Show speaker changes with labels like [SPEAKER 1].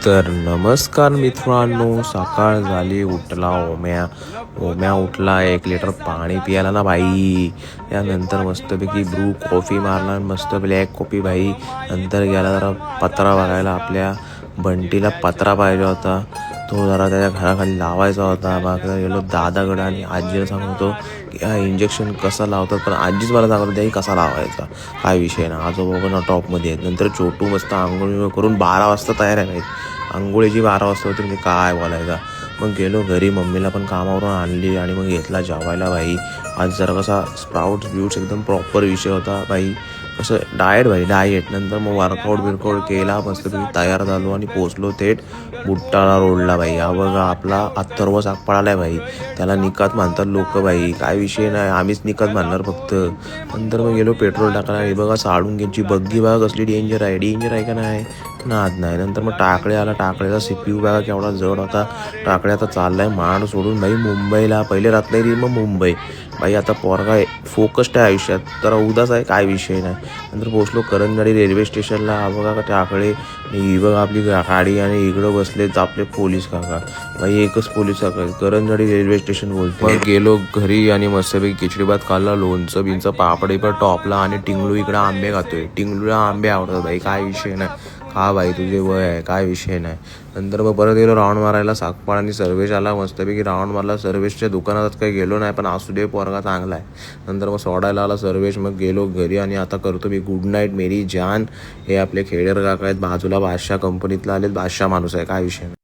[SPEAKER 1] तर नमस्कार मित्रांनो, सकाळ झाली. उठला ओम्या उठला, 1 लिटर पाणी पियाला ना भाई. त्यानंतर मस्तपैकी ब्रू कॉफी मारला, मस्त ब्लॅक कॉफी भाई. नंतर गेला जरा पत्रा बघायला, आपल्या बंटीला पत्रा पाहिजे होता, तो जरा त्याच्या घराखाली लावायचा होता. मग गेलो दादाकडे आणि आजीला सांगत होतो की हा इंजेक्शन कसं लावतात, पण आजीच मला सांगत होती कसा लावायचा, काय विषय ना. आजोबा ना टॉपमध्ये आहेत. नंतर छोटू मस्त आंघोळ करून 12 वाजता तयार आहे. आंघोळीची 12 वाजता होती, म्हणजे काय बोलायचा. मग गेलो घरी, मम्मीला पण कामावरून आणली आणि मग घेतला जेवायला भाई. आज जरा कसा स्प्राउट्स एकदम प्रॉपर विषय होता भाई. कसं डाएट. नंतर मग वर्कआउट केला, मस्तपैकी तयार झालो आणि पोचलो थेट बुट्टाळा रोडला भाई. हा बघा आपला अथर्व सापळाला आहे भाई. त्याला निकात मानतात लोक भाई, काय विषय नाही, आम्हीच निकात मानणार फक्त. नंतर मग गेलो पेट्रोल टाकायला. हे बघा साळुंग्यांची बग्गी बघा कसली डेंजर आहे का नाही, नाद नाही. नंतर मग टाकळे आला, टाकळ्याचा CPU बघा केवढा जड होता. टाकळे आता चाललाय माड सोडून भाई मुंबईला. पहिले रत्नागिरी मग मुंबई भाई. आता पोरगा फोकस्ड आहे आयुष्यात, तर उदास आहे, काय विषय नाही. नंतर पोचलो करंजवाडी रेल्वे स्टेशनला. हा बघा टाकळे, ही बघा आपली गाडी, आणि इकडं बसलेच आपले पोलीस काका भाई. एकच पोलीस काका, करंजवाडी रेल्वे स्टेशन बोलतो. मग गेलो घरी आणि मस्तपैकी खिचडी भात खाल्ला, लोणचं बिंचं पापड पण टॉपला, आणि टिंगलू इकडं आंबे खातोय. टिंगलूला आंबे आवडतात भाई, काय विषय नाही. खा भाई, तुझे वय आहे, काय विषय नाही. नंतर मग परत गेलो राऊंड मारायला. सागपाळ आणि सर्वेश आला, मस्तपैकी राऊंड मारला. सर्वेशच्या दुकानात काही गेलो नाही, पण असू दे पोरगा चांगला आहे. नंतर मग सोडायला आला सर्वेश. मग गेलो घरी आणि आता करतो मी गुड नाईट मेरी जान. हे आपले खेडेर काका आहेत बाजूला, बादशाह कंपनीतला आलेत. बादशाह माणूस आहे, काय विषय नाही.